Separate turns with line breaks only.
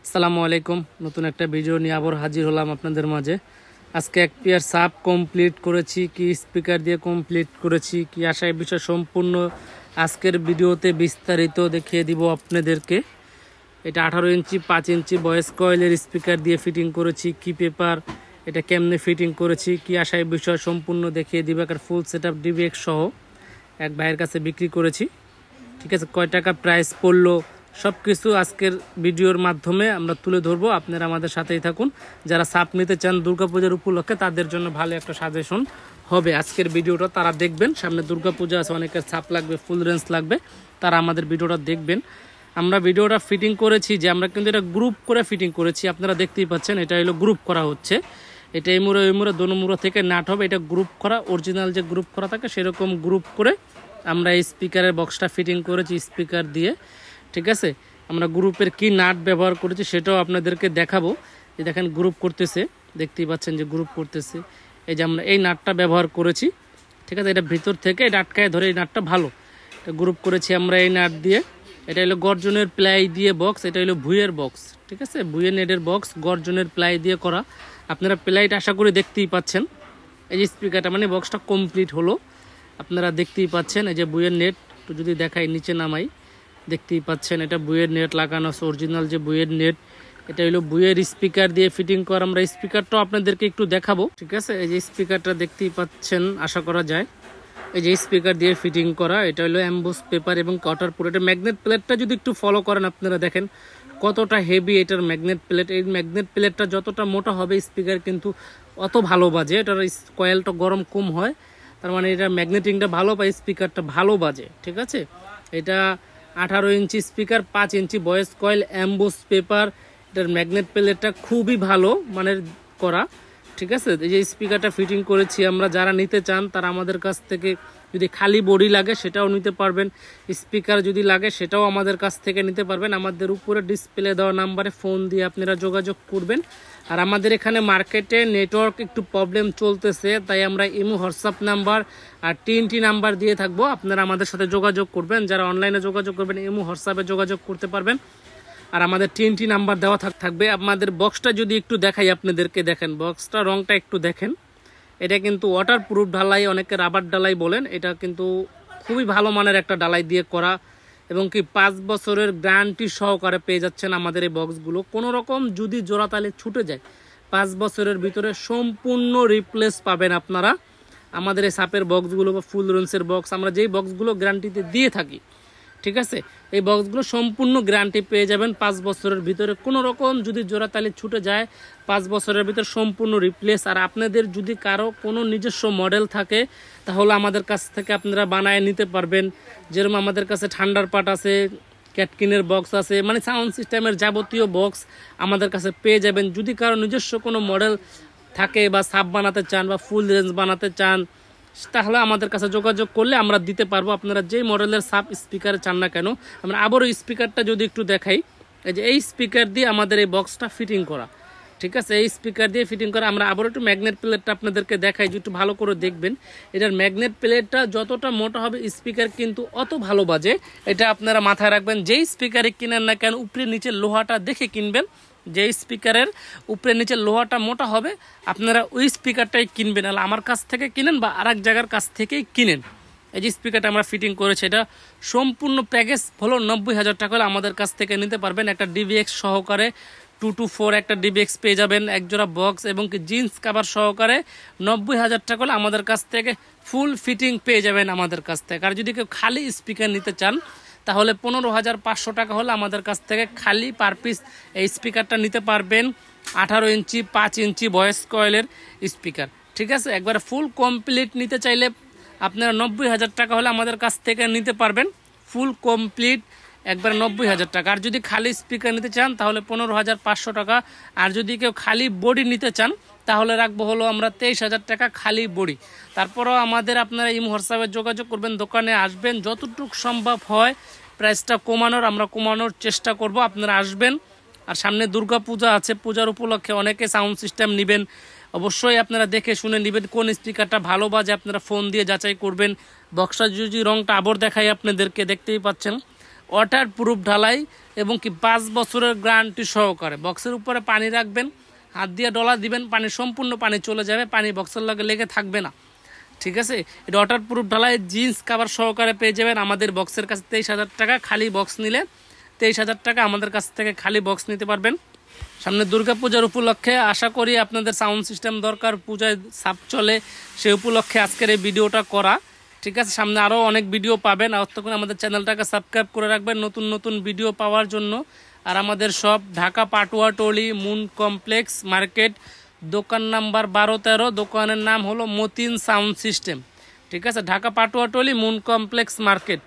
আসসালামু আলাইকুম। নতুন একটা ভিডিও নিয়ে আবার হাজির হলাম আপনাদের মাঝে। আজকে এক পেয়ার সাব কমপ্লিট করেছি, কি স্পিকার দিয়ে কমপ্লিট করেছি, কি আশায় বিষয় সম্পূর্ণ আজকের ভিডিওতে বিস্তারিত দেখিয়ে দিব আপনাদেরকে। এটা 18 ইঞ্চি 5 ইঞ্চি ভয়েস কয়েলের স্পিকার দিয়ে ফিটিং করেছি, কি পেপার, এটা কেমনে ফিটিং করেছি, কি আশায় বিষয় সম্পূর্ণ দেখিয়ে দিব। একটা ফুল সেট আপ ডিভিএক্স সহ এক ভাইয়ের কাছে বিক্রি করেছি। ঠিক আছে, কয় টাকা প্রাইস পড়লো সব কিছু আজকের ভিডিওর মাধ্যমে আমরা তুলে ধরবো। আপনারা আমাদের সাথেই থাকুন। যারা সাপ নিতে চান দুর্গাপূজার উপলক্ষে তাদের জন্য ভালো একটা সাজেশন হবে আজকের ভিডিওটা, তারা দেখবেন। সামনে দুর্গাপূজা আছে, অনেকের সাপ লাগবে, ফুল রেঞ্জ লাগবে, তারা আমাদের ভিডিওটা দেখবেন। আমরা ভিডিওটা ফিটিং করেছি যে আমরা কিন্তু এটা গ্রুপ করে ফিটিং করেছি, আপনারা দেখতেই পাচ্ছেন। এটা হলো গ্রুপ করা হচ্ছে, এটা এই মুড়ো দোনো মুড়ো থেকে নাট হবে। এটা গ্রুপ করা, অরিজিনাল যে গ্রুপ করা থাকে সেরকম গ্রুপ করে আমরা এই স্পিকারের বক্সটা ফিটিং করেছি স্পিকার দিয়ে। ঠিক আছে, আমরা গ্রুপের কি নাট ব্যবহার করেছি সেটাও আপনাদেরকে দেখাবো। যে দেখেন গ্রুপ করতেছে, দেখতেই পাচ্ছেন যে গ্রুপ করতেছে। এই যে আমরা এই নাটটা ব্যবহার করেছি। ঠিক আছে, এটা ভিতর থেকে এটা আটকায় ধরে, এই নাটটা ভালো। এটা গ্রুপ করেছি আমরা এই নাট দিয়ে। এটা হলো গর্জনের প্লাই দিয়ে বক্স, এটা হলো ভুইয়ের বক্স। ঠিক আছে, ভুইয়ের নেটের বক্স গর্জনের প্লাই দিয়ে করা। আপনারা প্লাইটা আশা করি দেখতেই পাচ্ছেন। এই যে স্পিকারটা মানে বক্সটা কমপ্লিট হলো, আপনারা দেখতেই পাচ্ছেন। এই যে বুয়ের নেট তো যদি দেখাই, নিচে নামাই, দেখতেই পাচ্ছেন এটা বুয়ের নেট লাগানো আছে, অরিজিনাল যে বুয়ের নেট। এটা হলো বুয়ের স্পিকার দিয়ে ফিটিং করা। আমরা স্পিকারটাও আপনাদেরকে একটু দেখাবো। ঠিক আছে, এই যে স্পিকারটা দেখতেই পাচ্ছেন, আশা করা যায়। এই যে স্পিকার দিয়ে ফিটিং করা, এটা হলো এমবোস পেপার এবং ওয়াটারপ্রুফ। এটা ম্যাগনেট প্লেটটা যদি একটু ফলো করেন আপনারা দেখেন কতটা হেভি এটার ম্যাগনেট প্লেট। এই ম্যাগনেট প্লেটটা যতটা মোটা হবে স্পিকার কিন্তু অত ভালো বাজে। এটার কয়েলটা গরম কম হয়, তার মানে এটা ম্যাগনেটিংটা ভালো পায়, স্পিকারটা ভালো বাজে। ঠিক আছে, এটা 18 inch speaker, 5 inch voice coil, emboss paper. এটার ম্যাগনেট প্লেটটা খুবই ভালো মানের করা। ঠিক আছে, এই যে স্পিকারটা ফিটিং করেছি আমরা। যারা নিতে চান তারা আমাদের কাছ থেকে, যদি খালি বডি লাগে সেটাও নিতে পারবেন, স্পিকার যদি লাগে সেটাও আমাদের কাছ থেকে নিতে পারবেন। আমাদের উপরে ডিসপ্লে দেওয়া নাম্বারে ফোন দিয়ে আপনারা যোগাযোগ করবেন। আর আমাদের এখানে মার্কেটে নেটওয়ার্ক একটু প্রবলেম চলতেছে, তাই আমরা ইমো হোয়াটসঅ্যাপ নাম্বার আর টিএনটি নাম্বার দিয়ে থাকবো, আপনারা আমাদের সাথে যোগাযোগ করবেন। যারা অনলাইনে যোগাযোগ করবেন ইমো হোয়াটসঅ্যাপে যোগাযোগ করতে পারবেন, আর আমাদের টিএনটি নাম্বার দেওয়া থাকবে। আমাদের বক্সটা যদি একটু দেখাই আপনাদেরকে, দেখেন বক্সটা রংটা একটু দেখেন। এটা কিন্তু ওয়াটারপ্রুফ ঢালাই, অনেকে রাবার ঢালাই বলেন। এটা কিন্তু খুবই ভালো মানের একটা ঢালাই দিয়ে করা, এবং কি 5 বছরের গ্যারান্টি সহকারে পেয়ে যাচ্ছেন আমাদের এই বক্সগুলো। কোনো রকম যদি জোড়াতালি ছুটে যায় 5 বছরের ভিতরে সম্পূর্ণ রিপ্লেস পাবেন আপনারা আমাদের এই সাপের বক্সগুলো বা ফুল রেঞ্জের বক্স। আমরা যেই বক্সগুলো গ্যারান্টিতে দিয়ে থাকি, ঠিক আছে, এই বক্সগুলো সম্পূর্ণ গ্যারান্টি পেয়ে যাবেন 5 বছরের ভিতরে। কোনো রকম যদি জোড়াতালি ছুটে যায় 5 বছরের ভিতরে সম্পূর্ণ রিপ্লেস। আর আপনাদের যদি কারো কোনো নিজস্ব মডেল থাকে তাহলে আমাদের কাছ থেকে আপনারা বানায় নিতে পারবেন। যেরকম আমাদের কাছে ঠান্ডার পাট আছে, ক্যাটকিনের বক্স আছে, মানে সাউন্ড সিস্টেমের যাবতীয় বক্স আমাদের কাছে পেয়ে যাবেন। যদি কারো নিজস্ব কোনো মডেল থাকে বা সাব বানাতে চান বা ফুল রেঞ্জ বানাতে চান, তাহলে আমাদের কাছে যোগাযোগ করলে আমরা দিতে পারবো। আপনারা যেই মডেলের সাব স্পিকার চান না কেন। আমরা আবারও স্পিকারটা যদি একটু দেখাই, এই যে এই স্পিকার দিয়ে আমাদের এই বক্সটা ফিটিং করা। ঠিক আছে, এই স্পিকার দিয়ে ফিটিং করা। আমরা আবারও একটু ম্যাগনেট প্লেটটা আপনাদেরকে দেখাই, যে একটু ভালো করে দেখবেন। এটার ম্যাগনেট প্লেটটা যতটা মোটা হবে স্পিকার কিন্তু অত ভালো বাজে। এটা আপনারা মাথায় রাখবেন, যেই স্পিকারে কিনেন না কেন উপরে নিচে লোহাটা দেখে কিনবেন। যে স্পিকারের উপরে নিচে লোহাটা মোটা হবে আপনারা ওই স্পিকারটাই কিনবেন, আর আমার কাছ থেকে কিনেন বা আর এক জায়গার কাছ থেকেই কিনেন। এই যে স্পিকারটা আমরা ফিটিং করেছি, এটা সম্পূর্ণ প্যাকেজ হলো 90,000 টাকা হলে আমাদের কাছ থেকে নিতে পারবেন। একটা ডিভিএক্স সহকারে 2 to 4 একটা ডিভিএক্স পেয়ে যাবেন, একজোড়া বক্স এবং কি জিন্স কাভার সহকারে 90,000 টাকা হলে আমাদের কাছ থেকে ফুল ফিটিং পেয়ে যাবেন আমাদের কাছ থেকে। আর যদি কেউ খালি স্পিকার নিতে চান তাহলে 15,500 টাকা হলে আমাদের কাছ থেকে খালি পার পিস এই স্পিকারটা নিতে পারবেন। 18 ইঞ্চি 5 ইঞ্চি ভয়েস কয়েলের স্পিকার। ঠিক আছে, একবার ফুল কমপ্লিট নিতে চাইলে আপনারা 90,000 টাকা হলে আমাদের কাছ থেকে নিতে পারবেন ফুল কমপ্লিট একবার 90,000 টাকা। আর যদি খালি স্পিকার নিতে চান তাহলে 15,500 টাকা। আর যদি কেউ খালি বডি নিতে চান তাহলে রাখবো হলো আমরা 23,000 টাকা খালি বডি। তারপরও আমাদের আপনারা ইমো হোয়াটসঅ্যাপে যোগাযোগ করবেন, দোকানে আসবেন, যতটুকু সম্ভব হয় প্রাইসটা কমানোর আমরা কমানোর চেষ্টা করব। আপনারা আসবেন। আর সামনে দুর্গা পূজা আছে, পূজার উপলক্ষে অনেকে সাউন্ড সিস্টেম নেবেন, অবশ্যই আপনারা দেখে শুনে নেবেন কোন স্পিকারটা ভালো বাজে, আপনারা ফোন দিয়ে যাচাই করবেন। বক্সটা যদি রংটা আবার দেখাই আপনাদেরকে, দেখতেই পাচ্ছেন ওয়াটারপ্রুফ ঢালাই এবং কি 5 বছরের গ্যারান্টি সহকারে। বক্সের উপরে পানি রাখবেন, হাত দিয়ে ডলা দিবেন, পানি সম্পূর্ণ পানি চলে যাবে, পানি বক্সের লগে লেগে থাকবে না। ঠিক আছে, এটা ওয়াটারপ্রুফ ঢালাই জিন্স কাভার সহকারে পেয়ে যাবেন আমাদের বক্সের কাছে। 23,000 টাকা খালি বক্স নিলে 23,000 টাকা আমাদের কাছ থেকে খালি বক্স নিতে পারবেন। সামনে দুর্গাপূজার উপলক্ষে আশা করি আপনাদের সাউন্ড সিস্টেম দরকার, পূজায় সাপ চলে, সেই উপলক্ষে আজকের এই ভিডিওটা করা। ঠিক আছে, সামনে আরও অনেক ভিডিও পাবেন, আর তখন আমাদের চ্যানেলটাকে সাবস্ক্রাইব করে রাখবেন নতুন নতুন ভিডিও পাওয়ার জন্য। আর আমাদের সব Dhaka Patuatuli moon complex market, দোকান নাম্বার 12-13, দোকানের নাম হলো মতিন সাউন্ড সিস্টেম। ঠিক আছে, Dhaka Patuatuli moon complex market.